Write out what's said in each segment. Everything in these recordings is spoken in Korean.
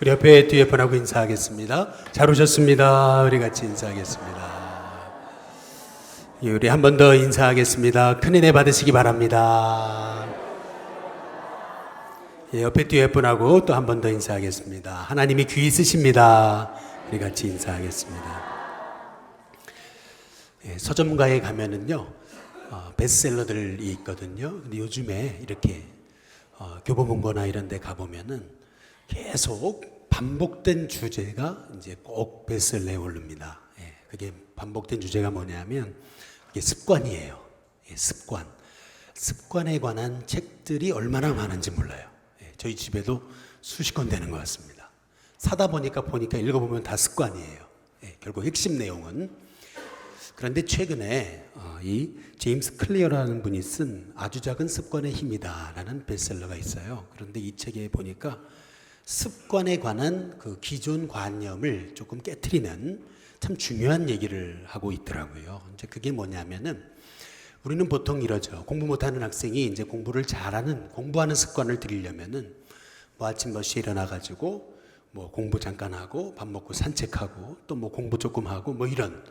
우리 옆에 뒤에 분하고 인사하겠습니다. 잘 오셨습니다. 우리 같이 인사하겠습니다. 예, 우리 한 번 더 인사하겠습니다. 큰 은혜 받으시기 바랍니다. 예, 옆에 뒤에 분하고 또 한 번 더 인사하겠습니다. 하나님이 귀 있으십니다. 우리 같이 인사하겠습니다. 예, 서점가에 가면은요, 베스트셀러들이 있거든요. 근데 요즘에 이렇게 교보문고나 이런 데 가보면은 계속 반복된 주제가 이제 꼭 베스트셀러에 오릅니다. 예, 그게 반복된 주제가 뭐냐면 이게 습관이에요. 예, 습관. 습관에 관한 책들이 얼마나 많은지 몰라요. 예, 저희 집에도 수십 권 되는 것 같습니다. 사다 보니까 읽어보면 다 습관이에요. 예, 결국 핵심 내용은. 그런데 최근에 이 제임스 클리어라는 분이 쓴 아주 작은 습관의 힘이다 라는 베스트셀러가 있어요. 그런데 이 책에 보니까 습관에 관한 그 기존 관념을 조금 깨트리는 참 중요한 얘기를 하고 있더라고요. 이제 그게 뭐냐면은 우리는 보통 이러죠. 공부 못하는 학생이 이제 공부하는 습관을 들이려면은 뭐 아침 몇 시에 일어나가지고 뭐 공부 잠깐 하고 밥 먹고 산책하고 또 뭐 공부 조금 하고 뭐 이런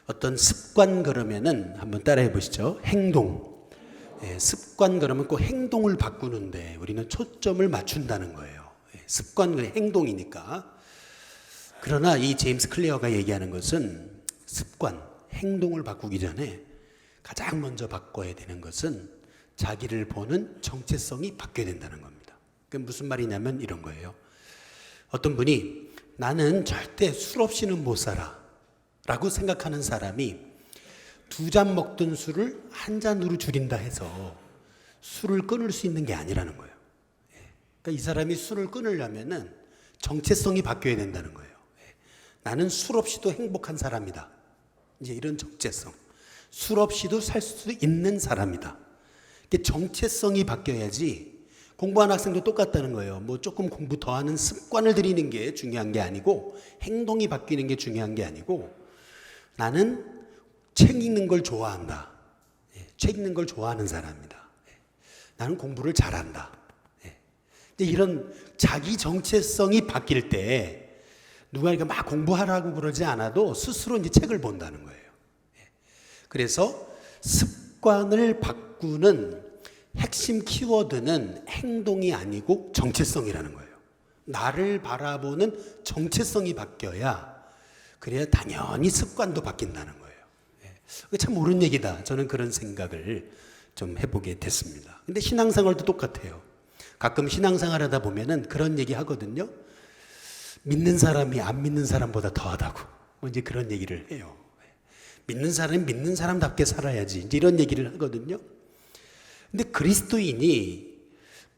어떤 습관 그러면은 한번 따라해 보시죠. 행동. 예, 습관 그러면 꼭 행동을 바꾸는데 우리는 초점을 맞춘다는 거예요. 예, 습관은 행동이니까. 그러나 이 제임스 클리어가 얘기하는 것은 습관, 행동을 바꾸기 전에 가장 먼저 바꿔야 되는 것은 자기를 보는 정체성이 바뀌어야 된다는 겁니다. 그게 무슨 말이냐면 이런 거예요. 어떤 분이 나는 절대 술 없이는 못 살아 라고 생각하는 사람이 2잔 먹던 술을 1잔으로 줄인다 해서 술을 끊을 수 있는 게 아니라는 거예요. 그러니까 이 사람이 술을 끊으려면은 정체성이 바뀌어야 된다는 거예요. 나는 술 없이도 행복한 사람이다. 이제 이런 정체성. 술 없이도 살 수 있는 사람이다. 정체성이 바뀌어야지. 공부하는 학생도 똑같다는 거예요. 뭐 조금 공부 더 하는 습관을 들이는 게 중요한 게 아니고 행동이 바뀌는 게 중요한 게 아니고 나는 책 읽는 걸 좋아한다. 책 읽는 걸 좋아하는 사람이다. 나는 공부를 잘한다. 이런 자기 정체성이 바뀔 때 누가 이렇게 막 공부하라고 그러지 않아도 스스로 이제 책을 본다는 거예요. 그래서 습관을 바꾸는 핵심 키워드는 행동이 아니고 정체성이라는 거예요. 나를 바라보는 정체성이 바뀌어야 그래야 당연히 습관도 바뀐다는 거예요. 참 옳은 얘기다. 저는 그런 생각을 좀 해보게 됐습니다. 근데 신앙생활도 똑같아요. 가끔 신앙생활 하다 보면은 그런 얘기 하거든요. 믿는 사람이 안 믿는 사람보다 더하다고. 뭐 이제 그런 얘기를 해요. 믿는 사람이 믿는 사람답게 살아야지. 이제 이런 얘기를 하거든요. 근데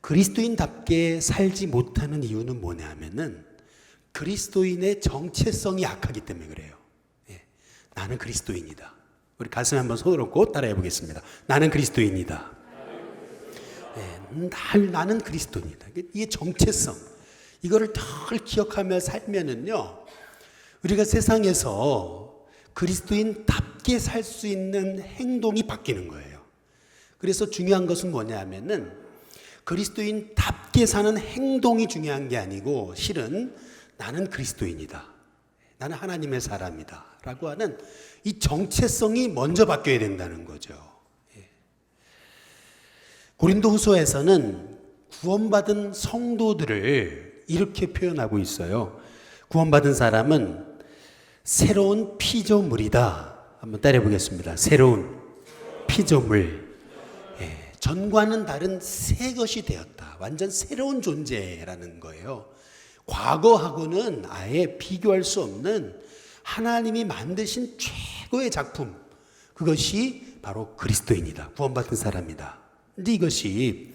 그리스도인답게 살지 못하는 이유는 뭐냐면은 그리스도인의 정체성이 약하기 때문에 그래요. 나는 그리스도인이다. 우리 가슴에 한번 손을 얹고 따라해 보겠습니다. 나는 그리스도인이다. 나는 그리스도인이다. 이게 정체성. 이거를 늘 기억하며 살면은요, 우리가 세상에서 그리스도인답게 살 수 있는 행동이 바뀌는 거예요. 그래서 중요한 것은 뭐냐면은 그리스도인답게 사는 행동이 중요한 게 아니고 실은 나는 그리스도인이다. 나는 하나님의 사람이다. 라고 하는 이 정체성이 먼저 바뀌어야 된다는 거죠. 고린도후서에서는 구원받은 성도들을 이렇게 표현하고 있어요. 구원받은 사람은 새로운 피조물이다. 한번 따라해 보겠습니다. 새로운 피조물. 전과는 다른 새 것이 되었다. 완전 새로운 존재라는 거예요. 과거하고는 아예 비교할 수 없는 하나님이 만드신 최고의 작품. 그것이 바로 그리스도인이다. 구원받은 사람이다. 근데 이것이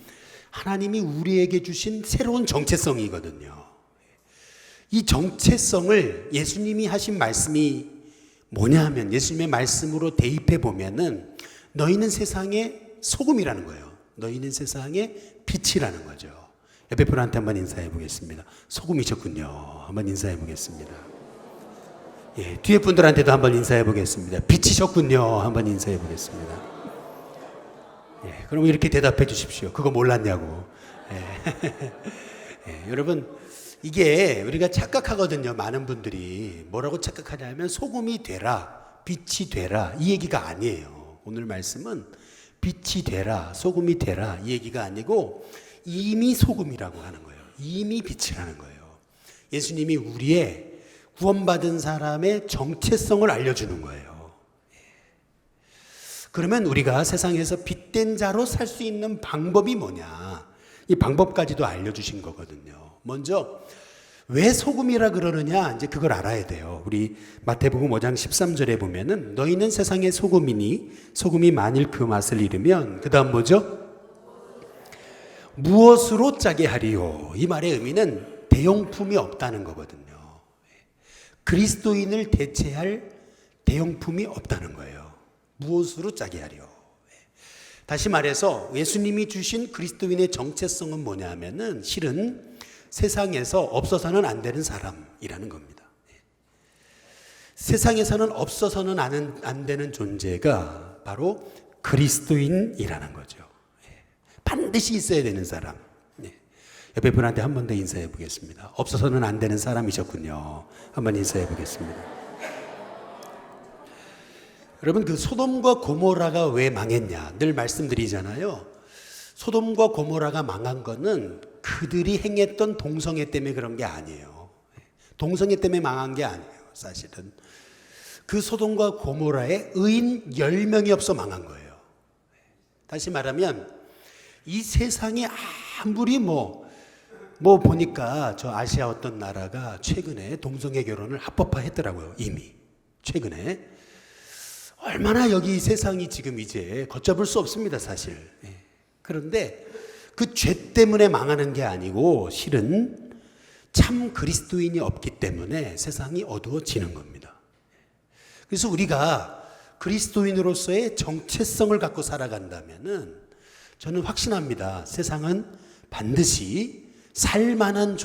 하나님이 우리에게 주신 새로운 정체성이거든요. 이 정체성을 예수님이 하신 말씀이 뭐냐 하면 예수님의 말씀으로 대입해 보면은 너희는 세상의 소금이라는 거예요. 너희는 세상의 빛이라는 거죠. 옆에 분한테 한번 인사해 보겠습니다. 소금이셨군요. 한번 인사해 보겠습니다. 예, 뒤에 분들한테도 한번 인사해 보겠습니다. 빛이셨군요. 한번 인사해 보겠습니다. 예, 그럼 이렇게 대답해 주십시오. 그거 몰랐냐고. 예. 예, 여러분 이게 우리가 착각하거든요. 많은 분들이 뭐라고 착각하냐면 소금이 되라, 빛이 되라 이 얘기가 아니에요. 오늘 말씀은 빛이 되라, 소금이 되라 이 얘기가 아니고 이미 소금이라고 하는 거예요. 이미 빛이라는 거예요. 예수님이 우리의 구원받은 사람의 정체성을 알려주는 거예요. 그러면 우리가 세상에서 빛된 자로 살 수 있는 방법이 뭐냐, 이 방법까지도 알려주신 거거든요. 먼저 왜 소금이라 그러느냐, 이제 그걸 알아야 돼요. 우리 마태복음 5장 13절에 보면은 너희는 세상의 소금이니 소금이 만일 그 맛을 잃으면 그 다음 뭐죠? 무엇으로 짜게 하리요? 이 말의 의미는 대용품이 없다는 거거든요. 그리스도인을 대체할 대용품이 없다는 거예요. 무엇으로 짜게 하리요? 다시 말해서 예수님이 주신 그리스도인의 정체성은 뭐냐 하면은 실은 세상에서 없어서는 안 되는 사람이라는 겁니다. 세상에서는 없어서는 안 되는 존재가 바로 그리스도인이라는 거죠. 반드시 있어야 되는 사람. 옆에 분한테 한 번 더 인사해 보겠습니다. 없어서는 안 되는 사람이셨군요. 한번 인사해 보겠습니다. 여러분, 그 소돔과 고모라가 왜 망했냐 늘 말씀드리잖아요. 소돔과 고모라가 망한 거는 그들이 행했던 동성애 때문에 그런 게 아니에요. 동성애 때문에 망한 게 아니에요. 사실은 그 소돔과 고모라에 의인 10명이 없어 망한 거예요. 다시 말하면 이 세상에 아무리 보니까 저 아시아 어떤 나라가 최근에 동성애 결혼을 합법화했더라고요. 이미 최근에. 얼마나 여기 세상이 지금 이제 걷잡을 수 없습니다, 사실. 그런데 그 죄 때문에 망하는 게 아니고 실은 참 그리스도인이 없기 때문에 세상이 어두워지는 겁니다. 그래서 우리가 그리스도인으로서의 정체성을 갖고 살아간다면은 저는 확신합니다. 세상은 반드시 살만한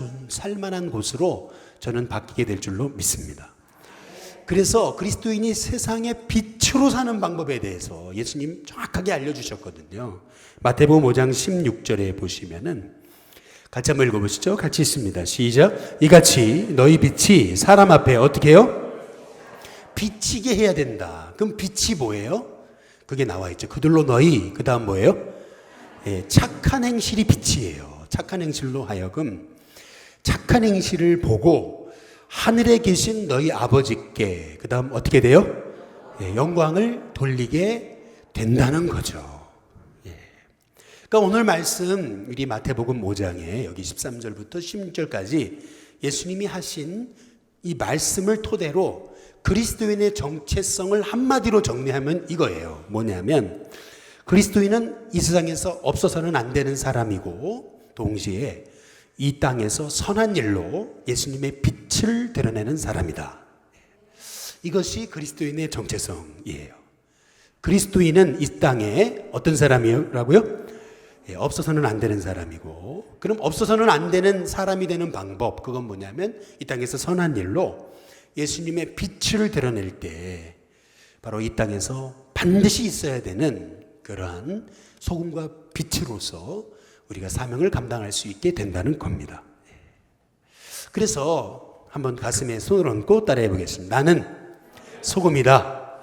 곳으로 저는 바뀌게 될 줄로 믿습니다. 그래서 그리스도인이 세상의 빛으로 사는 방법에 대해서 예수님 정확하게 알려주셨거든요. 마태복음 5장 16절에 보시면은 같이 한번 읽어보시죠. 같이 있습니다. 시작. 이같이 너희 빛이 사람 앞에 어떻게 해요? 비치게 해야 된다. 그럼 빛이 뭐예요? 그게 나와 있죠. 그들로 너희, 그 다음 뭐예요? 착한 행실이 빛이에요. 착한 행실로 하여금 착한 행실을 보고 하늘에 계신 너희 아버지께 그 다음 어떻게 돼요? 영광을 돌리게 된다는 거죠. 그러니까 오늘 말씀 우리 마태복음 5장에 여기 13절부터 16절까지 예수님이 하신 이 말씀을 토대로 그리스도인의 정체성을 한마디로 정리하면 이거예요. 뭐냐면 그리스도인은 이 세상에서 없어서는 안 되는 사람이고 동시에 이 땅에서 선한 일로 예수님의 빛을 드러내는 사람이다. 이것이 그리스도인의 정체성이에요. 그리스도인은 이 땅에 어떤 사람이라고요? 없어서는 안 되는 사람이고, 그럼 없어서는 안 되는 사람이 되는 방법, 그건 뭐냐면 이 땅에서 선한 일로 예수님의 빛을 드러낼 때 바로 이 땅에서 반드시 있어야 되는 그러한 소금과 빛으로서 우리가 사명을 감당할 수 있게 된다는 겁니다. 그래서 한번 가슴에 손을 얹고 따라해 보겠습니다. 나는 소금이다.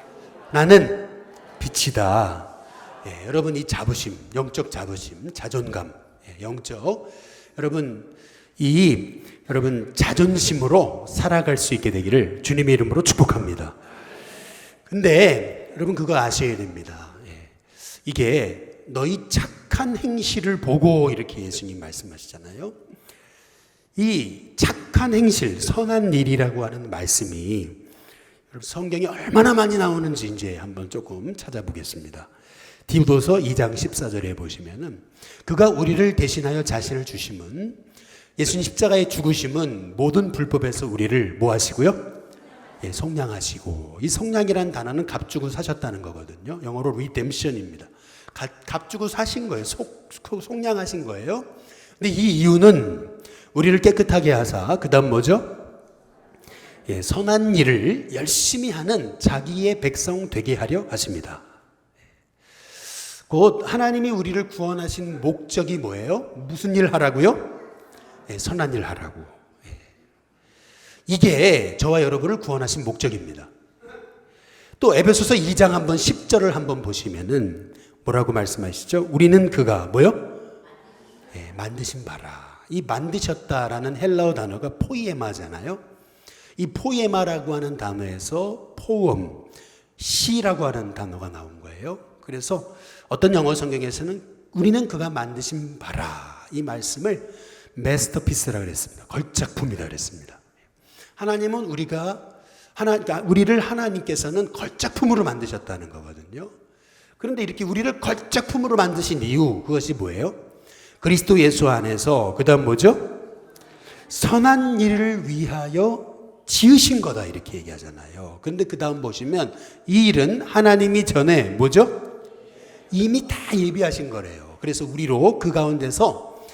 나는 빛이다. 여러분 이 자부심, 영적 자부심, 자존감, 영적 여러분 자존심으로 살아갈 수 있게 되기를 주님의 이름으로 축복합니다. 근데 여러분 그거 아셔야 됩니다. 이게 너희 착한 행실을 보고 이렇게 예수님 말씀하시잖아요. 이 착한 행실, 선한 일이라고 하는 말씀이 성경에 얼마나 많이 나오는지 이제 한번 조금 찾아보겠습니다. 디도서 2장 14절에 보시면은 그가 우리를 대신하여 자신을 주심은 예수님 십자가의 죽으심은 모든 불법에서 우리를 뭐 하시고요? 속량하시고, 이 속량이라는 단어는 값주고 사셨다는 거거든요. 영어로 redemption입니다. 값주고 사신 거예요. 속량하신 거예요. 근데 이 이유는 우리를 깨끗하게 하사 그 다음 뭐죠? 선한 일을 열심히 하는 자기의 백성 되게 하려 하십니다. 곧 하나님이 우리를 구원하신 목적이 뭐예요? 무슨 일 하라고요? 선한 일 하라고. 이게 저와 여러분을 구원하신 목적입니다. 또 에베소서 2장 한번 10절을 한번 보시면은 뭐라고 말씀하시죠? 우리는 그가 뭐요? 네, 만드신 바라. 이 만드셨다라는 헬라어 단어가 포이에마잖아요. 이 포이에마라고 하는 단어에서 포음, 시라고 하는 단어가 나온 거예요. 그래서 어떤 영어 성경에서는 우리는 그가 만드신 바라, 이 말씀을 마스터피스라고 그랬습니다. 걸작품이라 그랬습니다. 하나님은 우리를 하나님께서는 걸작품으로 만드셨다는 거거든요. 그런데 이렇게 우리를 걸작품으로 만드신 이유, 그것이 뭐예요? 그리스도 예수 안에서 그 다음 뭐죠? 선한 일을 위하여 지으신 거다, 이렇게 얘기하잖아요. 그런데 그 다음 보시면 이 일은 하나님이 전에 뭐죠? 이미 다 예비하신 거래요. 그래서 우리로 그 가운데서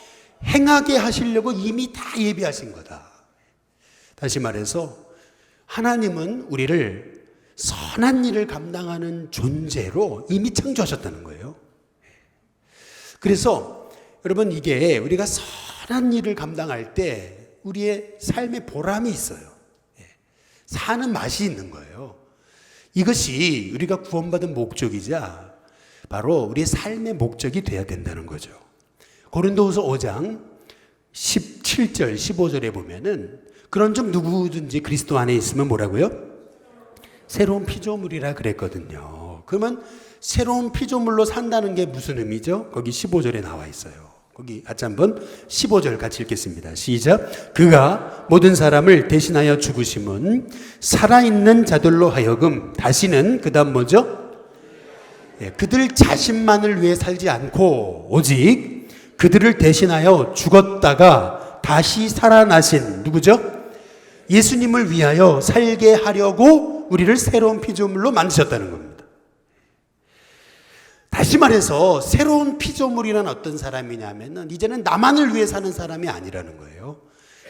행하게 하시려고 이미 다 예비하신 거다. 다시 말해서 하나님은 우리를 선한 일을 감당하는 존재로 이미 창조하셨다는 거예요. 그래서 여러분, 이게 우리가 선한 일을 감당할 때 우리의 삶의 보람이 있어요. 사는 맛이 있는 거예요. 이것이 우리가 구원받은 목적이자 바로 우리의 삶의 목적이 돼야 된다는 거죠. 고린도후서 5장 17절 15절에 보면은 그런즉 누구든지 그리스도 안에 있으면 뭐라고요? 새로운 피조물이라 그랬거든요. 그러면 새로운 피조물로 산다는 게 무슨 의미죠? 거기 15절에 나와 있어요. 거기 같이 한번 15절 같이 읽겠습니다. 시작. 그가 모든 사람을 대신하여 죽으심은 살아있는 자들로 하여금 다시는 그 다음 뭐죠? 그들 자신만을 위해 살지 않고 오직 그들을 대신하여 죽었다가 다시 살아나신 누구죠? 예수님을 위하여 살게 하려고 우리를 새로운 피조물로 만드셨다는 겁니다. 다시 말해서 새로운 피조물이란 어떤 사람이냐면은 이제는 나만을 위해 사는 사람이 아니라는 거예요.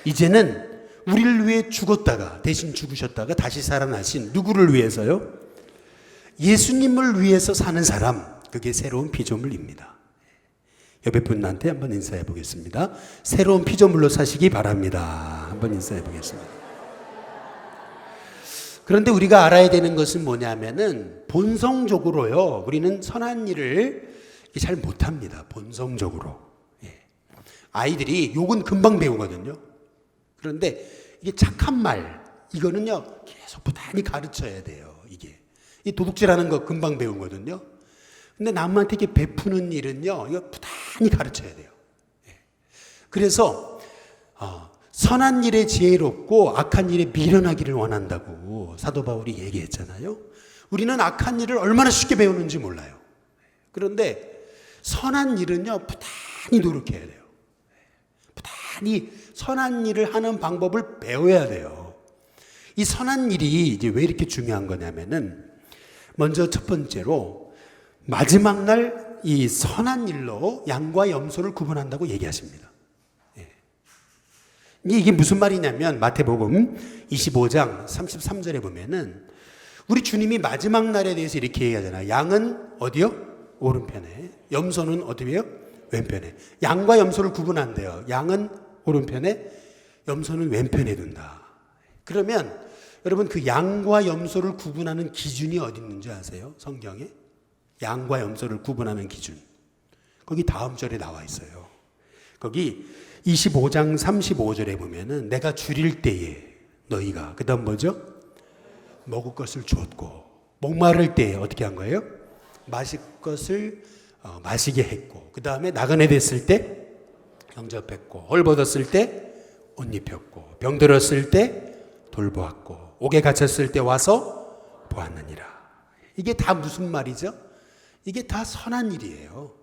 이제는 우리를 위해 죽었다가 대신 죽으셨다가 다시 살아나신 누구를 위해서요? 예수님을 위해서 사는 사람, 그게 새로운 피조물입니다. 옆에 분한테 한번 인사해 보겠습니다. 새로운 피조물로 사시기 바랍니다. 한번 인사해 보겠습니다. 그런데 우리가 알아야 되는 것은 뭐냐면은 본성적으로요, 우리는 선한 일을 잘 못합니다. 본성적으로. 아이들이 욕은 금방 배우거든요. 그런데 이게 착한 말, 이거는요 계속 부단히 가르쳐야 돼요. 이게 이 도둑질하는 거 금방 배우거든요. 근데 남한테 이렇게 베푸는 일은요, 이거 부단히 가르쳐야 돼요. 그래서 선한 일에 지혜롭고 악한 일에 미련하기를 원한다고 사도 바울이 얘기했잖아요. 우리는 악한 일을 얼마나 쉽게 배우는지 몰라요. 그런데 선한 일은요, 부단히 노력해야 돼요. 부단히 선한 일을 하는 방법을 배워야 돼요. 이 선한 일이 이제 왜 이렇게 중요한 거냐면은, 먼저 첫 번째로 마지막 날 이 선한 일로 양과 염소를 구분한다고 얘기하십니다. 이게 무슨 말이냐면 마태복음 25장 33절에 보면은 우리 주님이 마지막 날에 대해서 이렇게 얘기하잖아요. 양은 어디요? 오른편에. 염소는 어디에요? 왼편에. 양과 염소를 구분한대요. 양은 오른편에, 염소는 왼편에 둔다. 그러면 여러분, 그 양과 염소를 구분하는 기준이 어디 있는지 아세요? 성경에? 양과 염소를 구분하는 기준. 거기 다음 절에 나와 있어요. 거기 25장 35절에 보면은 내가 줄일 때에 너희가, 그 다음 뭐죠? 먹을 것을 주었고, 목마를 때에 어떻게 한 거예요? 마실 것을 마시게 했고, 그 다음에 나그네 됐을 때 영접했고, 헐벗었을 때 옷 입혔고, 병들었을 때 돌보았고, 옥에 갇혔을 때 와서 보았느니라. 이게 다 무슨 말이죠? 이게 다 선한 일이에요.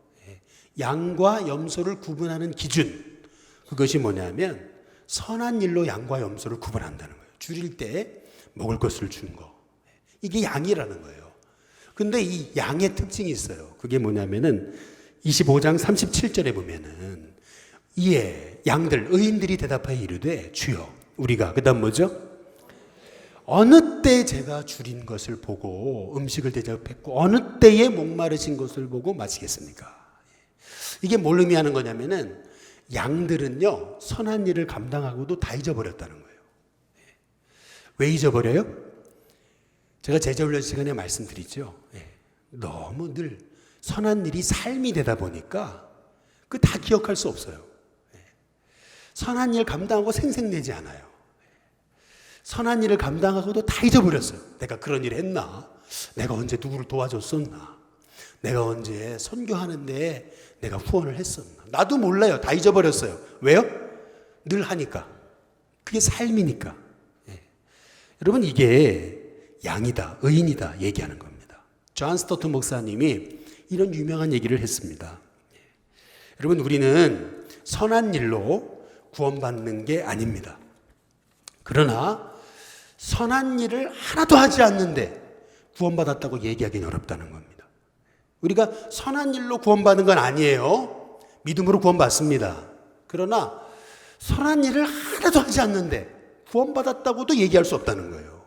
양과 염소를 구분하는 기준, 그것이 뭐냐면 선한 일로 양과 염소를 구분한다는 거예요. 줄일 때 먹을 것을 준 거, 이게 양이라는 거예요. 근데 이 양의 특징이 있어요. 그게 뭐냐면은 25장 37절에 보면은 이에 양들, 의인들이 대답하여 이르되 주여 우리가, 그 다음 뭐죠? 어느 때 제가 줄인 것을 보고 음식을 대접했고 어느 때에 목마르신 것을 보고 마시겠습니까? 이게 뭘 의미하는 거냐면은 양들은요 선한 일을 감당하고도 다 잊어버렸다는 거예요. 왜 잊어버려요? 제가 제자훈련 시간에 말씀드리죠. 너무 늘 선한 일이 삶이 되다 보니까 그 다 기억할 수 없어요. 선한 일 감당하고 생색내지 않아요. 선한 일을 감당하고도 다 잊어버렸어요. 내가 그런 일을 했나? 내가 언제 누구를 도와줬었나? 내가 언제 선교하는데 내가 후원을 했었나? 나도 몰라요. 다 잊어버렸어요. 왜요? 늘 하니까. 그게 삶이니까. 여러분, 이게 양이다, 의인이다 얘기하는 겁니다. 존 스토트 목사님이 이런 유명한 얘기를 했습니다. 여러분, 우리는 선한 일로 구원받는 게 아닙니다. 그러나 선한 일을 하나도 하지 않는데 구원받았다고 얘기하기는 어렵다는 겁니다. 우리가 선한 일로 구원받는 건 아니에요. 믿음으로 구원받습니다. 그러나 선한 일을 하나도 하지 않는데 구원받았다고도 얘기할 수 없다는 거예요.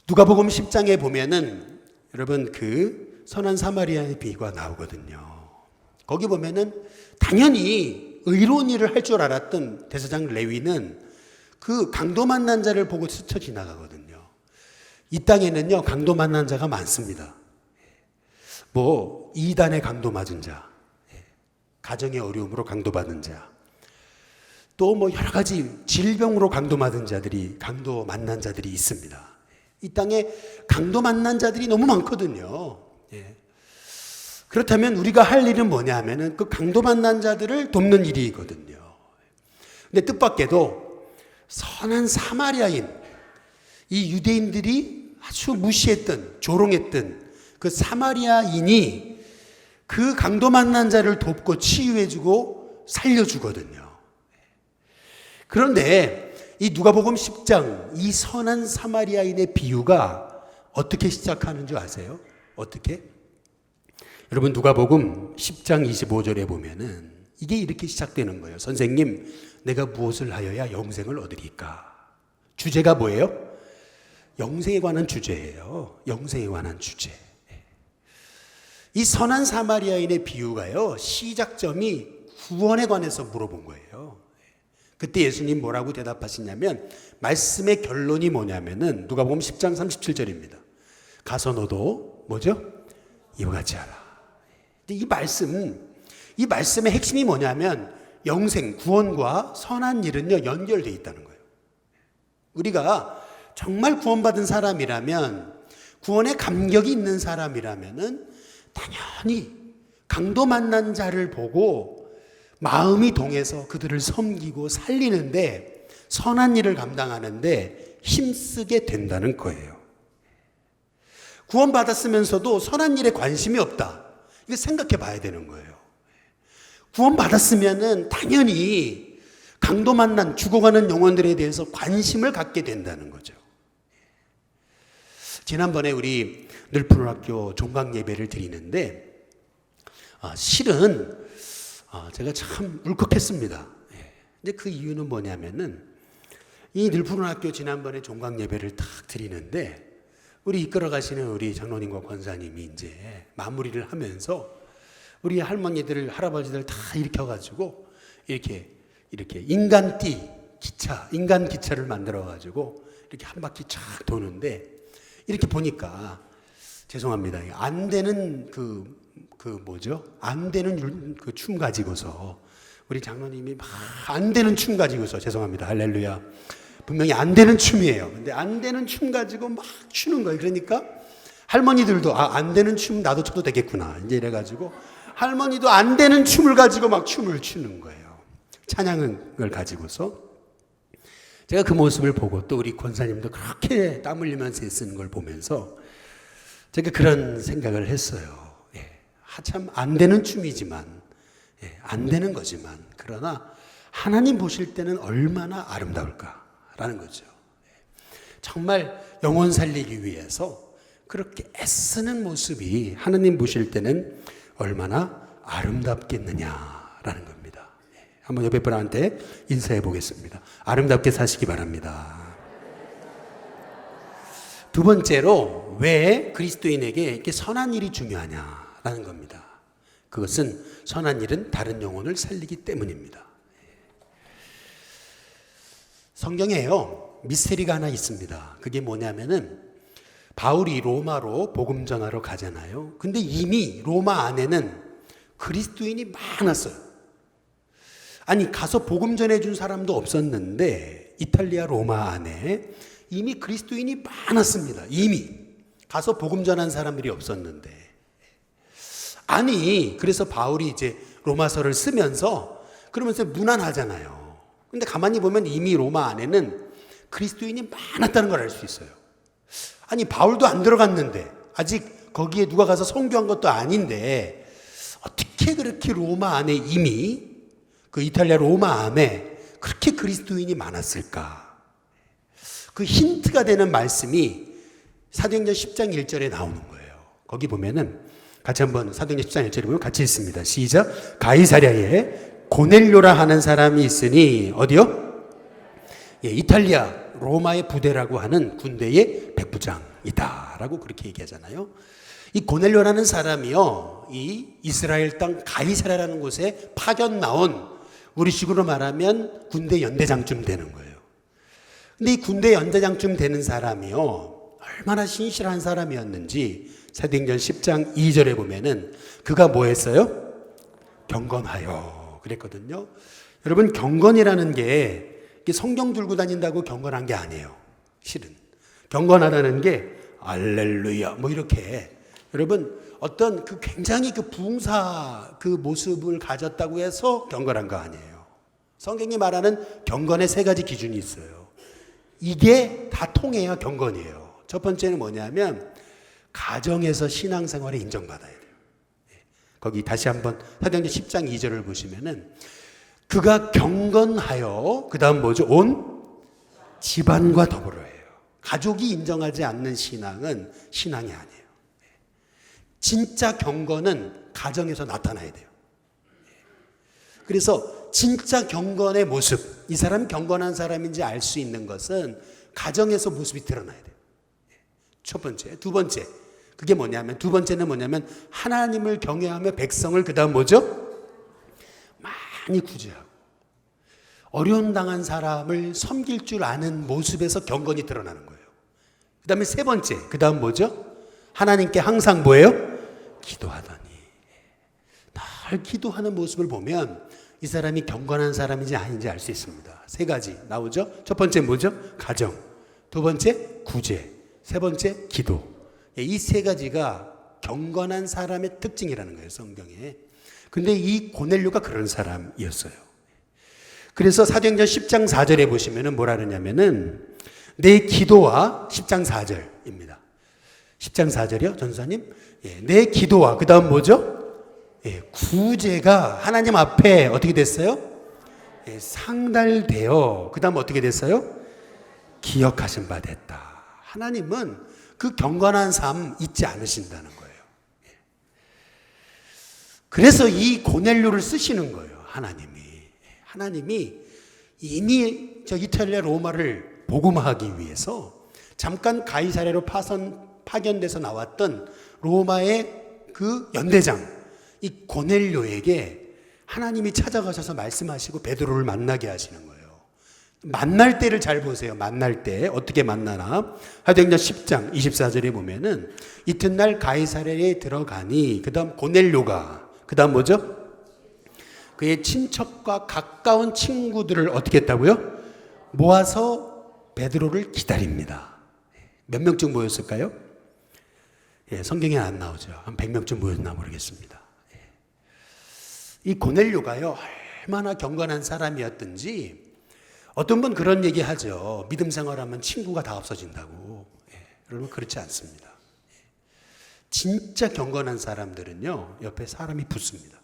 누가복음 10장에 보면은 여러분 그 선한 사마리아의 비유가 나오거든요. 거기 보면은 당연히 의로운 일을 할 줄 알았던 대제사장 레위는 그 강도 만난 자를 보고 스쳐 지나가거든요. 이 땅에는요 강도 만난 자가 많습니다. 뭐 이단에 강도 맞은 자, 가정의 어려움으로 강도 받은 자, 또 뭐 여러 가지 질병으로 강도 맞은 자들이, 강도 만난 자들이 있습니다. 이 땅에 강도 만난 자들이 너무 많거든요. 그렇다면 우리가 할 일은 뭐냐 하면은 그 강도 만난 자들을 돕는 일이거든요. 근데 뜻밖에도 선한 사마리아인, 이 유대인들이 아주 무시했던, 조롱했던 그 사마리아인이 그 강도 만난 자를 돕고 치유해주고 살려주거든요. 그런데 이 누가복음 10장 이 선한 사마리아인의 비유가 어떻게 시작하는 줄 아세요? 어떻게? 여러분 누가복음 10장 25절에 보면은 이게 이렇게 시작되는 거예요. 선생님, 내가 무엇을 하여야 영생을 얻으리까? 주제가 뭐예요? 영생에 관한 주제예요. 영생에 관한 주제. 이 선한 사마리아인의 비유가요, 시작점이 구원에 관해서 물어본 거예요. 그때 예수님 뭐라고 대답하시냐면, 말씀의 결론이 뭐냐면은 누가복음 10장 37절입니다. 가서 너도 뭐죠? 이와 같이 하라. 이 말씀의 핵심이 뭐냐면 영생, 구원과 선한 일은요 연결되어 있다는 거예요. 우리가 정말 구원받은 사람이라면, 구원의 감격이 있는 사람이라면은 당연히 강도 만난 자를 보고 마음이 동해서 그들을 섬기고 살리는데, 선한 일을 감당하는데 힘쓰게 된다는 거예요. 구원받았으면서도 선한 일에 관심이 없다. 이거 생각해 봐야 되는 거예요. 구원받았으면은 당연히 강도 만난 죽어가는 영혼들에 대해서 관심을 갖게 된다는 거죠. 지난번에 우리 늘푸른학교 종강 예배를 드리는데 실은 제가 참 울컥했습니다. 근데 그 이유는 뭐냐면은 이 늘푸른학교 지난번에 종강 예배를 딱 드리는데 우리 이끌어 가시는 우리 장로님과 권사님이 이제 마무리를 하면서 우리 할머니들, 할아버지들 다 일으켜가지고 이렇게 인간 기차를 만들어가지고 이렇게 한 바퀴 쫙 도는데, 이렇게 보니까 죄송합니다. 안 되는 안 되는 그 춤 가지고서 우리 장로님이 막 안 되는 춤 가지고서, 죄송합니다. 할렐루야. 분명히 안 되는 춤이에요. 근데 안 되는 춤 가지고 막 추는 거예요. 그러니까 할머니들도 안 되는 춤 나도 춰도 되겠구나. 이제 이래가지고 할머니도 안 되는 춤을 가지고 막 춤을 추는 거예요. 찬양을 가지고서. 제가 그 모습을 보고 또 우리 권사님도 그렇게 땀 흘리면서 애쓰는 걸 보면서 제가 그런 생각을 했어요. 참 안 되는 춤이지만, 안 되는 거지만, 그러나 하나님 보실 때는 얼마나 아름다울까라는 거죠. 정말 영혼 살리기 위해서 그렇게 애쓰는 모습이 하나님 보실 때는 얼마나 아름답겠느냐라는 겁니다. 한번 옆에 분한테 인사해 보겠습니다. 아름답게 사시기 바랍니다. 두 번째로 왜 그리스도인에게 이렇게 선한 일이 중요하냐라는 겁니다. 그것은 선한 일은 다른 영혼을 살리기 때문입니다. 성경에요, 미스테리가 하나 있습니다. 그게 뭐냐면은 바울이 로마로 복음 전하러 가잖아요. 근데 이미 로마 안에는 그리스도인이 많았어요. 아니, 가서 복음 전해준 사람도 없었는데 이탈리아 로마 안에 이미 그리스도인이 많았습니다. 이미 가서 복음 전한 사람들이 없었는데, 아니, 그래서 바울이 이제 로마서를 쓰면서 그러면서 무난하잖아요. 근데 가만히 보면 이미 로마 안에는 그리스도인이 많았다는 걸 알 수 있어요. 아니, 바울도 안 들어갔는데, 아직 거기에 누가 가서 선교한 것도 아닌데 어떻게 그렇게 로마 안에 이미 그 이탈리아 로마 안에 그렇게 그리스도인이 많았을까? 그 힌트가 되는 말씀이 사도행전 10장 1절에 나오는 거예요. 거기 보면은 같이 한번 사도행전 10장 1절에 보면 같이 읽습니다. 시작. 가이사랴에 고넬료라 하는 사람이 있으니 어디요? 예, 이탈리아 로마의 부대라고 하는 군대의 백부장이다 라고 그렇게 얘기하잖아요. 이 고넬료라는 사람이요, 이 이스라엘 땅 가이사랴라는 곳에 파견 나온, 우리식으로 말하면 군대 연대장쯤 되는 거예요. 근데 이 군대 연대장쯤 되는 사람이요, 얼마나 신실한 사람이었는지 사도행전 10장 2절에 보면은 그가 뭐 했어요? 경건하여 그랬거든요. 여러분, 경건이라는 게 성경 들고 다닌다고 경건한 게 아니에요. 실은 경건하다는 게 알렐루야 뭐 이렇게, 여러분 어떤 그 굉장히 그 부흥사 그 모습을 가졌다고 해서 경건한 거 아니에요. 성경이 말하는 경건의 세 가지 기준이 있어요. 이게 다 통해야 경건이에요. 첫 번째는 뭐냐면 가정에서 신앙생활에 인정받아야 돼요. 거기 다시 한번 사도행전 10장 2절을 보시면은 그가 경건하여, 그 다음 뭐죠? 온 집안과 더불어 해요. 가족이 인정하지 않는 신앙은 신앙이 아니에요. 진짜 경건은 가정에서 나타나야 돼요. 그래서 진짜 경건의 모습, 이 사람이 경건한 사람인지 알 수 있는 것은 가정에서 모습이 드러나야 돼요. 첫 번째. 두 번째, 그게 뭐냐면, 두 번째는 뭐냐면 하나님을 경외하며 백성을 그 다음 뭐죠? 많이 구제하고 어려움 당한 사람을 섬길 줄 아는 모습에서 경건이 드러나는 거예요. 그 다음에 세 번째, 그 다음 뭐죠? 하나님께 항상 뭐예요? 기도하더니. 늘 기도하는 모습을 보면 이 사람이 경건한 사람인지 아닌지 알 수 있습니다. 세 가지 나오죠? 첫 번째 뭐죠? 가정. 두 번째 구제. 세 번째 기도. 이 세 가지가 경건한 사람의 특징이라는 거예요, 성경에. 근데 이 고넬료가 그런 사람이었어요. 그래서 사도행전 10장 4절에 보시면은 뭐라 그러냐면은 내 기도와 10장 4절입니다. 10장 4절이요, 전사님? 예, 내 기도와 그 다음 뭐죠? 예, 구제가 하나님 앞에 어떻게 됐어요? 예, 상달되어 그 다음 어떻게 됐어요? 기억하신 바 됐다. 하나님은 그 경건한 삶 잊지 않으신다는 거예요. 그래서 이 고넬료를 쓰시는 거예요. 하나님이 이미 저 이탈리아 로마를 복음화하기 위해서 잠깐 가이사랴로 파견돼서 나왔던 로마의 그 연대장 이 고넬료에게 하나님이 찾아가셔서 말씀하시고 베드로를 만나게 하시는 거예요. 만날 때를 잘 보세요. 만날 때 어떻게 만나나? 사도행전 10장 24절에 보면은 이튿날 가이사랴에 들어가니 그다음 고넬료가 그다음 뭐죠? 그의 친척과 가까운 친구들을 어떻게 했다고요? 모아서 베드로를 기다립니다. 몇 명쯤 모였을까요? 예, 성경에 안 나오죠. 한 100명쯤 모였나 모르겠습니다. 예. 이 고넬료가요, 얼마나 경건한 사람이었든지 어떤 분 그런 얘기 하죠. 믿음 생활하면 친구가 다 없어진다고. 예, 여러분 그렇지 않습니다. 예. 진짜 경건한 사람들은요, 옆에 사람이 붙습니다.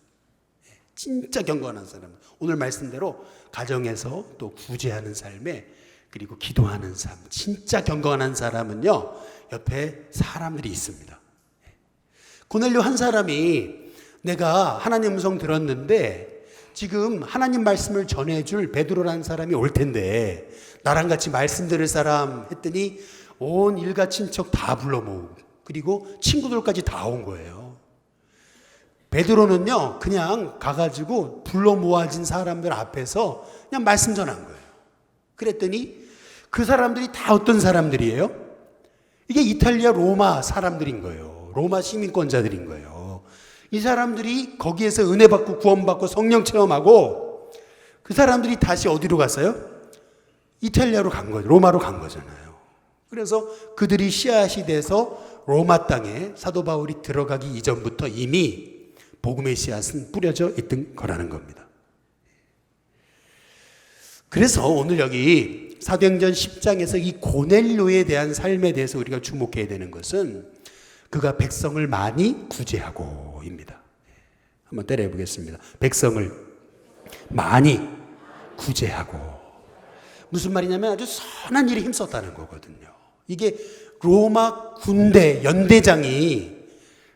예, 진짜 경건한 사람. 오늘 말씀대로 가정에서 또 구제하는 삶에 그리고 기도하는 삶. 진짜 경건한 사람은요, 옆에 사람들이 있습니다. 고넬료 한 사람이 내가 하나님 음성 들었는데 지금 하나님 말씀을 전해줄 베드로라는 사람이 올 텐데 나랑 같이 말씀 들을 사람 했더니 온 일가 친척 다 불러 모으고 그리고 친구들까지 다 온 거예요. 베드로는요 그냥 가가지고 불러 모아진 사람들 앞에서 그냥 말씀 전한 거예요. 그랬더니 그 사람들이 다 어떤 사람들이에요? 이게 이탈리아 로마 사람들인 거예요. 로마 시민권자들인 거예요. 이 사람들이 거기에서 은혜 받고 구원받고 성령 체험하고 그 사람들이 다시 어디로 갔어요? 이탈리아로 간 거죠. 로마로 간 거잖아요. 그래서 그들이 씨앗이 돼서 로마 땅에 사도 바울이 들어가기 이전부터 이미 복음의 씨앗은 뿌려져 있던 거라는 겁니다. 그래서 오늘 여기 사도행전 10장에서 이 고넬료에 대한 삶에 대해서 우리가 주목해야 되는 것은 그가 백성을 많이 구제하고입니다. 한번 따라해 보겠습니다. 백성을 많이 구제하고. 무슨 말이냐면 아주 선한 일에 힘썼다는 거거든요. 이게 로마 군대 연대장이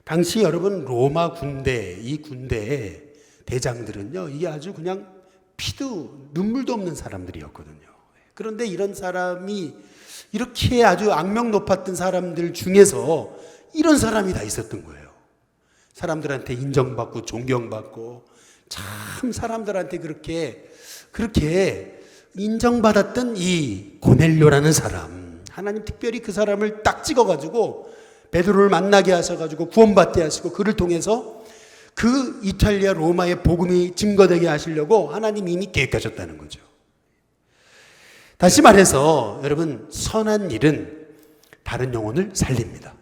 당시 여러분 로마 군대 이 군대의 대장들은요 이게 아주 그냥 피도 눈물도 없는 사람들이었거든요. 그런데 이런 사람이 이렇게 아주 악명 높았던 사람들 중에서 이런 사람이 다 있었던 거예요. 사람들한테 인정받고 존경받고 참 사람들한테 그렇게 인정받았던 이 고넬료라는 사람, 하나님 특별히 그 사람을 딱 찍어가지고 베드로를 만나게 하셔가지고 구원받게 하시고 그를 통해서 그 이탈리아 로마의 복음이 증거되게 하시려고 하나님 이미 계획하셨다는 거죠. 다시 말해서 여러분 선한 일은 다른 영혼을 살립니다.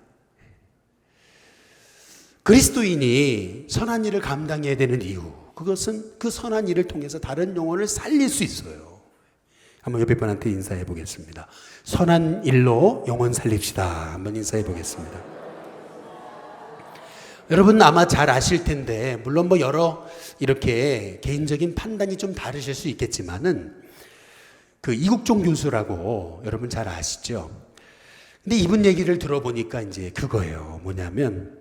그리스도인이 선한 일을 감당해야 되는 이유, 그것은 그 선한 일을 통해서 다른 영혼을 살릴 수 있어요. 한번 옆에 분한테 인사해 보겠습니다. 선한 일로 영혼 살립시다. 한번 인사해 보겠습니다. 여러분 아마 잘 아실 텐데 물론 뭐 여러 이렇게 개인적인 판단이 좀 다르실 수 있겠지만은 그 이국종 교수라고 여러분 잘 아시죠? 근데 이분 얘기를 들어보니까 이제 그거예요. 뭐냐면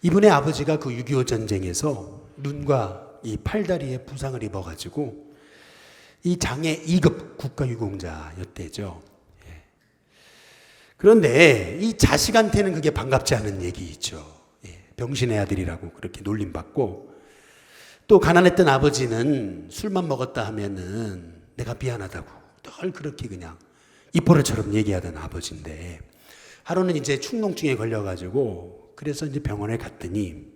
이분의 아버지가 그 6.25 전쟁에서 눈과 이 팔다리에 부상을 입어가지고 이 장애 2급 국가유공자였대죠. 그런데 이 자식한테는 그게 반갑지 않은 얘기죠. 병신의 아들이라고 그렇게 놀림받고 또 가난했던 아버지는 술만 먹었다 하면은 내가 미안하다고 늘 그렇게 그냥 입버릇처럼 얘기하던 아버지인데 하루는 이제 축농증에 걸려가지고 그래서 이제 병원에 갔더니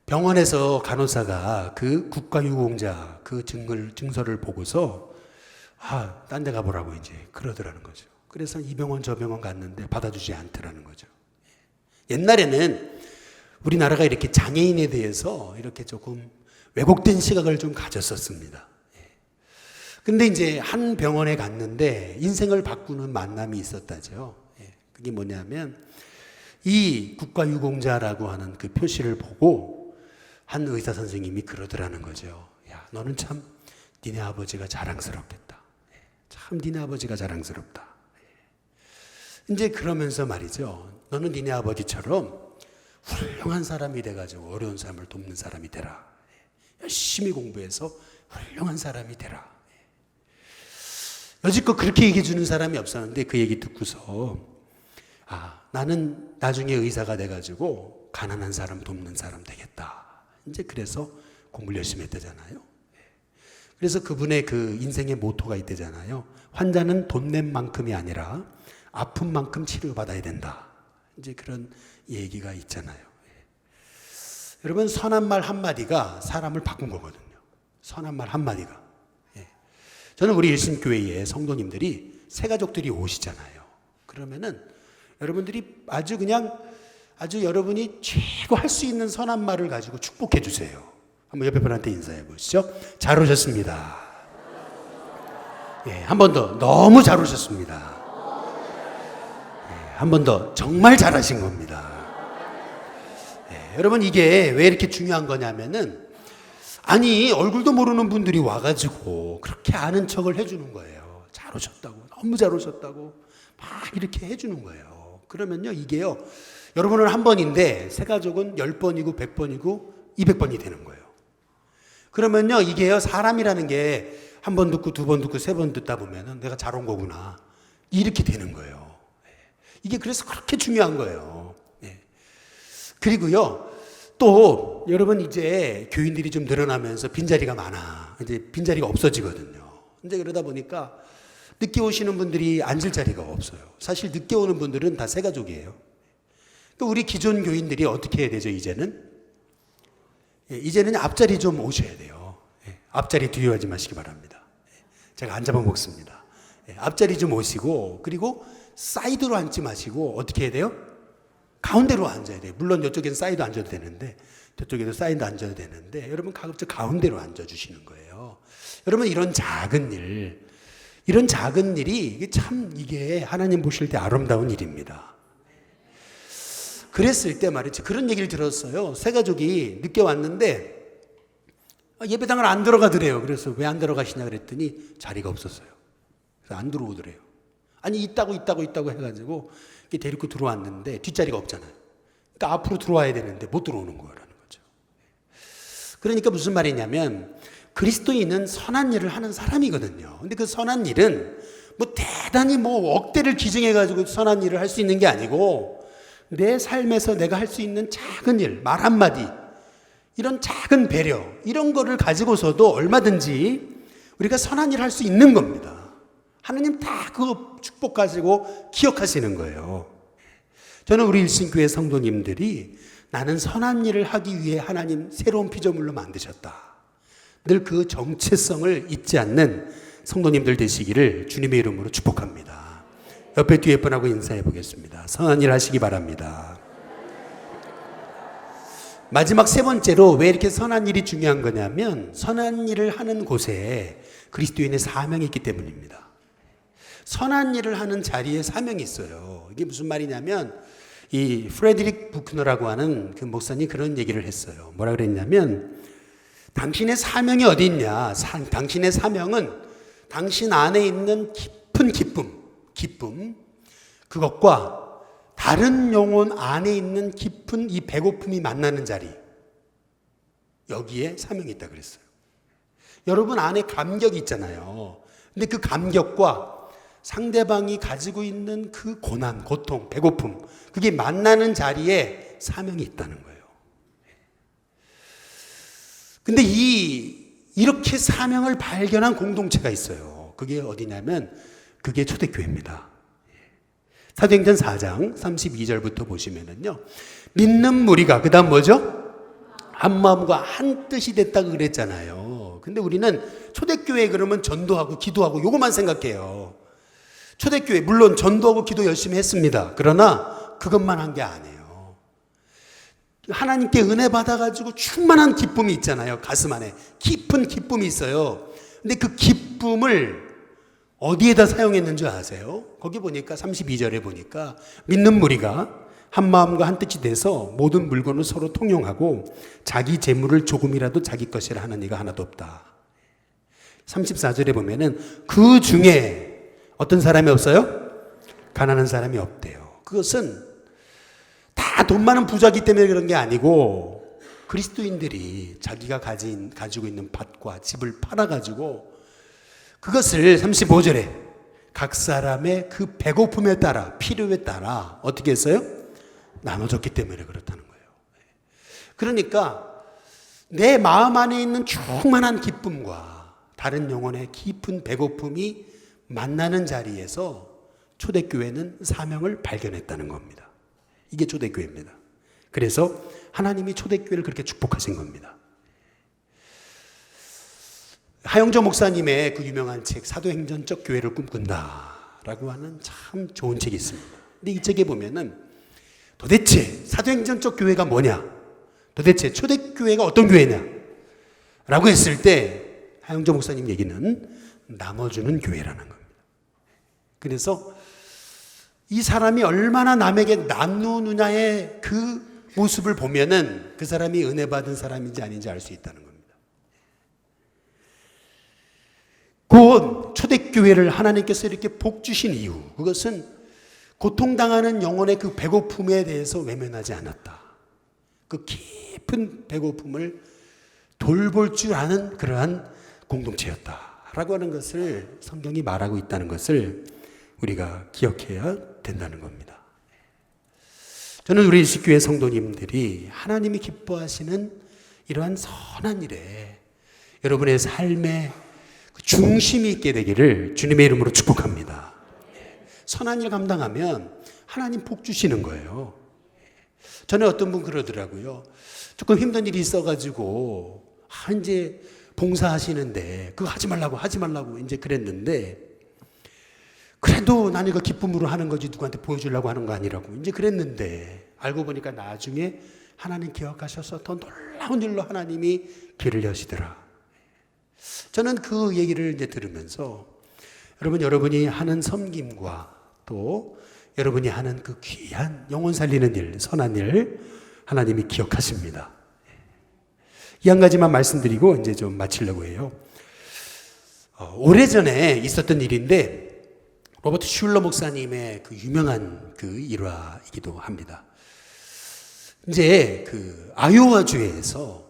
병원에서 간호사가 그 국가유공자 그 증서를 보고서 딴 데 가보라고 이제 그러더라는 거죠. 그래서 이 병원 저 병원 갔는데 받아주지 않더라는 거죠. 옛날에는 우리나라가 이렇게 장애인에 대해서 이렇게 조금 왜곡된 시각을 좀 가졌었습니다. 근데 이제 한 병원에 갔는데 인생을 바꾸는 만남이 있었다죠. 그게 뭐냐면 이 국가유공자라고 하는 그 표시를 보고 한 의사 선생님이 그러더라는 거죠. 야, 너는 참 니네 아버지가 자랑스럽겠다. 참 니네 아버지가 자랑스럽다. 이제 그러면서 말이죠. 너는 니네 아버지처럼 훌륭한 사람이 돼가지고 어려운 사람을 돕는 사람이 되라. 열심히 공부해서 훌륭한 사람이 되라. 여지껏 그렇게 얘기해 주는 사람이 없었는데 그 얘기 듣고서 나는 나중에 의사가 돼가지고 가난한 사람 돕는 사람 되겠다. 이제 그래서 공부를 열심히 했다잖아요. 그래서 그분의 그 인생의 모토가 있대잖아요. 환자는 돈 낸 만큼이 아니라 아픈 만큼 치료받아야 된다. 이제 그런 얘기가 있잖아요. 여러분 선한 말 한마디가 사람을 바꾼 거거든요. 선한 말 한마디가. 저는 우리 일심교회에 성도님들이 새가족들이 오시잖아요. 그러면은 여러분들이 아주 여러분이 최고 할 수 있는 선한 말을 가지고 축복해 주세요. 한번 옆에 분한테 인사해 보시죠. 잘 오셨습니다. 한 번 더 너무 잘 오셨습니다. 한 번 더 정말 잘하신 겁니다. 여러분 이게 왜 이렇게 중요한 거냐면은 아니 얼굴도 모르는 분들이 와가지고 그렇게 아는 척을 해주는 거예요. 잘 오셨다고 너무 잘 오셨다고 막 이렇게 해주는 거예요. 그러면요 이게요 여러분은 한 번인데 새가족은 10번이고 100번이고 200번이 되는 거예요. 그러면요 이게요 사람이라는 게 한 번 듣고 두 번 듣고 세 번 듣다 보면은 내가 잘 온 거구나 이렇게 되는 거예요. 이게 그래서 그렇게 중요한 거예요. 그리고요 또 여러분 이제 교인들이 좀 늘어나면서 빈자리가 많아. 이제 빈자리가 없어지거든요. 근데 그러다 보니까 늦게 오시는 분들이 앉을 자리가 없어요. 사실 늦게 오는 분들은 다 새가족이에요. 그러니까 우리 기존 교인들이 어떻게 해야 되죠, 이제는? 이제는 앞자리 좀 오셔야 돼요. 앞자리 뒤에 하지 마시기 바랍니다. 제가 앉아봐 먹습니다. 앞자리 좀 오시고, 그리고 사이드로 앉지 마시고 어떻게 해야 돼요? 가운데로 앉아야 돼요. 물론 이쪽에는 사이드 앉아도 되는데 저쪽에도 사이드 앉아도 되는데 여러분 가급적 가운데로 앉아주시는 거예요. 여러분 이런 작은 일이 참 이게 하나님 보실 때 아름다운 일입니다. 그랬을 때 말이지, 그런 얘기를 들었어요. 새 가족이 늦게 왔는데 예배당을 안 들어가더래요. 그래서 왜 안 들어가시냐 그랬더니 자리가 없었어요. 그래서 안 들어오더래요. 아니 있다고 해가지고 데리고 들어왔는데 뒷자리가 없잖아요. 그러니까 앞으로 들어와야 되는데 못 들어오는 거라는 거죠. 그러니까 무슨 말이냐면 그리스도인은 선한 일을 하는 사람이거든요. 근데 그 선한 일은 뭐 대단히 뭐 억대를 기증해가지고 선한 일을 할 수 있는 게 아니고 내 삶에서 내가 할 수 있는 작은 일, 말 한마디, 이런 작은 배려, 이런 거를 가지고서도 얼마든지 우리가 선한 일을 할 수 있는 겁니다. 하나님 다 그거 축복 가지고 기억하시는 거예요. 저는 우리 일신교회 성도님들이 나는 선한 일을 하기 위해 하나님 새로운 피조물로 만드셨다. 늘 그 정체성을 잊지 않는 성도님들 되시기를 주님의 이름으로 축복합니다. 옆에 뒤에 분하고 인사해 보겠습니다. 선한 일 하시기 바랍니다. 마지막 세 번째로 왜 이렇게 선한 일이 중요한 거냐면 선한 일을 하는 곳에 그리스도인의 사명이 있기 때문입니다. 선한 일을 하는 자리에 사명이 있어요. 이게 무슨 말이냐면 이 프레드릭 부크너라고 하는 그 목사님이 그런 얘기를 했어요. 뭐라 그랬냐면 당신의 사명이 어디 있냐? 당신의 사명은 당신 안에 있는 깊은 기쁨, 그것과 다른 영혼 안에 있는 깊은 이 배고픔이 만나는 자리, 여기에 사명이 있다 그랬어요. 여러분 안에 감격이 있잖아요. 근데 그 감격과 상대방이 가지고 있는 그 고난, 고통, 배고픔, 그게 만나는 자리에 사명이 있다는 거예요. 근데 이렇게 사명을 발견한 공동체가 있어요. 그게 어디냐면 그게 초대교회입니다. 사도행전 4장 32절부터 보시면은요, 믿는 무리가, 그 다음 뭐죠? 한 마음과 한 뜻이 됐다고 그랬잖아요. 근데 우리는 초대교회 그러면 전도하고 기도하고 요것만 생각해요. 초대교회 물론 전도하고 기도 열심히 했습니다. 그러나 그것만 한 게 아니에요. 하나님께 은혜 받아가지고 충만한 기쁨이 있잖아요. 가슴 안에 깊은 기쁨이 있어요. 근데 그 기쁨을 어디에다 사용했는 줄 아세요? 거기 보니까 32절에 보니까 믿는 무리가 한 마음과 한 뜻이 돼서 모든 물건을 서로 통용하고 자기 재물을 조금이라도 자기 것이라 하는 이가 하나도 없다. 34절에 보면은 그 중에 어떤 사람이 없어요? 가난한 사람이 없대요. 그것은 다 돈 많은 부자기 때문에 그런 게 아니고 그리스도인들이 자기가 가지고 있는 밭과 집을 팔아가지고 그것을 35절에 각 사람의 그 배고픔에 따라 필요에 따라 어떻게 했어요? 나눠줬기 때문에 그렇다는 거예요. 그러니까 내 마음 안에 있는 충만한 기쁨과 다른 영혼의 깊은 배고픔이 만나는 자리에서 초대교회는 사명을 발견했다는 겁니다. 이게 초대교회입니다. 그래서 하나님이 초대교회를 그렇게 축복하신 겁니다. 하영조 목사님의 그 유명한 책 사도행전적 교회를 꿈꾼다라고 하는 참 좋은 책이 있습니다. 근데 이 책에 보면은 도대체 사도행전적 교회가 뭐냐? 도대체 초대교회가 어떤 교회냐? 라고 했을 때 하영조 목사님 얘기는 나눠주는 교회라는 겁니다. 그래서 이 사람이 얼마나 남에게 나누느냐의 그 모습을 보면은 그 사람이 은혜 받은 사람인지 아닌지 알 수 있다는 겁니다. 곧 초대교회를 하나님께서 이렇게 복 주신 이유, 그것은 고통당하는 영혼의 그 배고픔에 대해서 외면하지 않았다. 그 깊은 배고픔을 돌볼 줄 아는 그러한 공동체였다라고 하는 것을 성경이 말하고 있다는 것을 우리가 기억해야 된다는 겁니다. 저는 우리 일식교회 성도님들이 하나님이 기뻐하시는 이러한 선한 일에 여러분의 삶의 그 중심이 있게 되기를 주님의 이름으로 축복합니다. 선한 일 감당하면 하나님 복 주시는 거예요. 전에 어떤 분 그러더라고요. 조금 힘든 일이 있어가지고 이제 봉사하시는데 그거 하지 말라고 이제 그랬는데, 그래도 나는 이거 기쁨으로 하는 거지 누구한테 보여주려고 하는 거 아니라고 이제 그랬는데, 알고 보니까 나중에 하나님 기억하셔서 더 놀라운 일로 하나님이 길을 여시더라. 저는 그 얘기를 이제 들으면서 여러분이 하는 섬김과 또 여러분이 하는 그 귀한 영혼 살리는 일, 선한 일 하나님이 기억하십니다. 이 한 가지만 말씀드리고 이제 좀 마치려고 해요. 오래전에 있었던 일인데 로버트 슐러 목사님의 그 유명한 그 일화이기도 합니다. 이제 그 아이오와주에서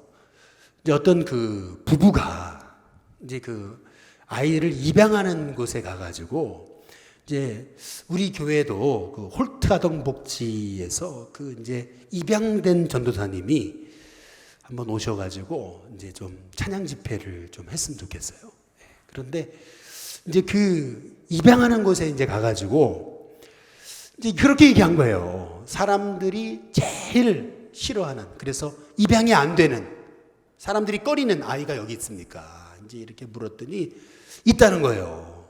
이제 어떤 그 부부가 이제 그 아이를 입양하는 곳에 가가지고 이제 우리 교회도 그 홀트 아동 복지에서 그 이제 입양된 전도사님이 한번 오셔가지고 이제 좀 찬양 집회를 좀 했으면 좋겠어요. 그런데 이제 그 입양하는 곳에 이제 가가지고 이제 그렇게 얘기한 거예요. 사람들이 제일 싫어하는, 그래서 입양이 안 되는, 사람들이 꺼리는 아이가 여기 있습니까? 이제 이렇게 물었더니 있다는 거예요.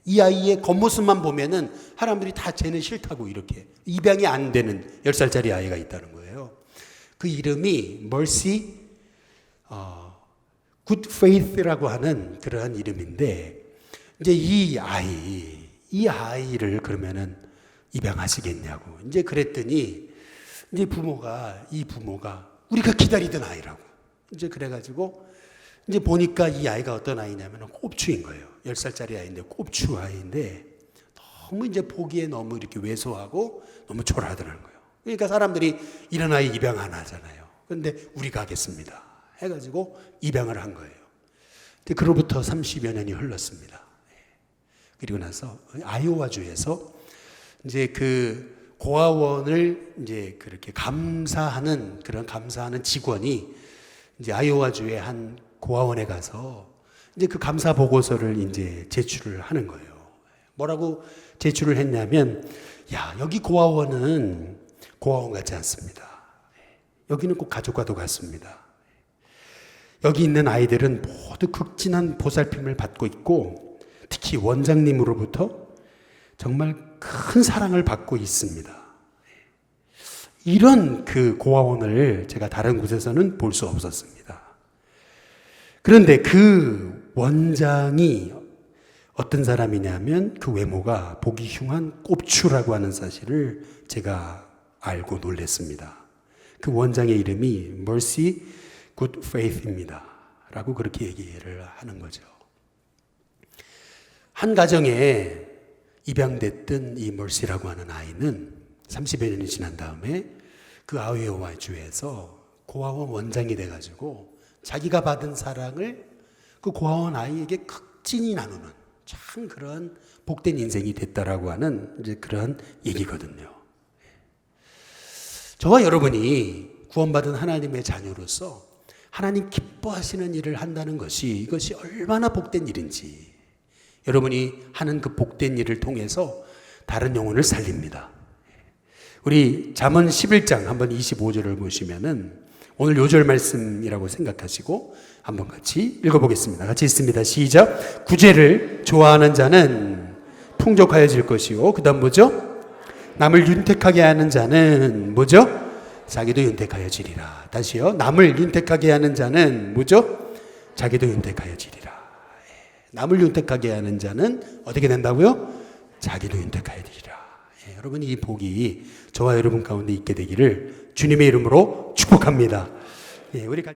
이 아이의 겉모습만 보면은 사람들이 다 쟤는 싫다고, 이렇게 입양이 안 되는 10살짜리 아이가 있다는 거예요. 그 이름이 Mercy Good Faith라고 하는 그러한 이름인데, 이제 이 아이를 그러면은 입양하시겠냐고 이제 그랬더니 이제 이 부모가 우리가 기다리던 아이라고 이제 그래가지고 이제 보니까 이 아이가 어떤 아이냐면 꼽추인 거예요. 10살짜리 아이인데 꼽추 아이인데 너무 이제 보기에 너무 이렇게 왜소하고 너무 초라하더라는 거예요. 그러니까 사람들이 이런 아이 입양 안 하잖아요. 그런데 우리가 하겠습니다 해가지고 입양을 한 거예요. 근데 그로부터 30여 년이 흘렀습니다. 그리고 나서 아이오와주에서 이제 그 고아원을 이제 그렇게 감사하는 직원이 이제 아이오와주의 한 고아원에 가서 이제 그 감사 보고서를 이제 제출을 하는 거예요. 뭐라고 제출을 했냐면, 야, 여기 고아원은 고아원 같지 않습니다. 여기는 꼭 가족과도 같습니다. 여기 있는 아이들은 모두 극진한 보살핌을 받고 있고 특히 원장님으로부터 정말 큰 사랑을 받고 있습니다. 이런 그 고아원을 제가 다른 곳에서는 볼 수 없었습니다. 그런데 그 원장이 어떤 사람이냐면 그 외모가 보기 흉한 꼽추라고 하는 사실을 제가 알고 놀랐습니다. 그 원장의 이름이 Mercy Good Faith입니다. 라고 그렇게 얘기를 하는 거죠. 한 가정에 입양됐던 이 Mercy라고 하는 아이는 30여 년이 지난 다음에 그 아이오와주에서 고아원 원장이 돼가지고 자기가 받은 사랑을 그 고아원 아이에게 극진히 나누는 참 그런 복된 인생이 됐다라고 하는 이제 그런 얘기거든요. 저와 여러분이 구원받은 하나님의 자녀로서 하나님 기뻐하시는 일을 한다는 것이 이것이 얼마나 복된 일인지 여러분이 하는 그 복된 일을 통해서 다른 영혼을 살립니다. 우리 잠언 11장 한번 25절을 보시면은 오늘 요절 말씀이라고 생각하시고 한번 같이 읽어보겠습니다. 같이 읽습니다. 시작. 구제를 좋아하는 자는 풍족하여질 것이요. 그 다음 뭐죠? 남을 윤택하게 하는 자는 뭐죠? 자기도 윤택하여지리라. 다시요. 남을 윤택하게 하는 자는 뭐죠? 자기도 윤택하여지리라. 남을 윤택하게 하는 자는 어떻게 된다고요? 자기도 윤택하여지리라. 여러분 이 복이 저와 여러분 가운데 있게 되기를 주님의 이름으로 축복합니다. 우리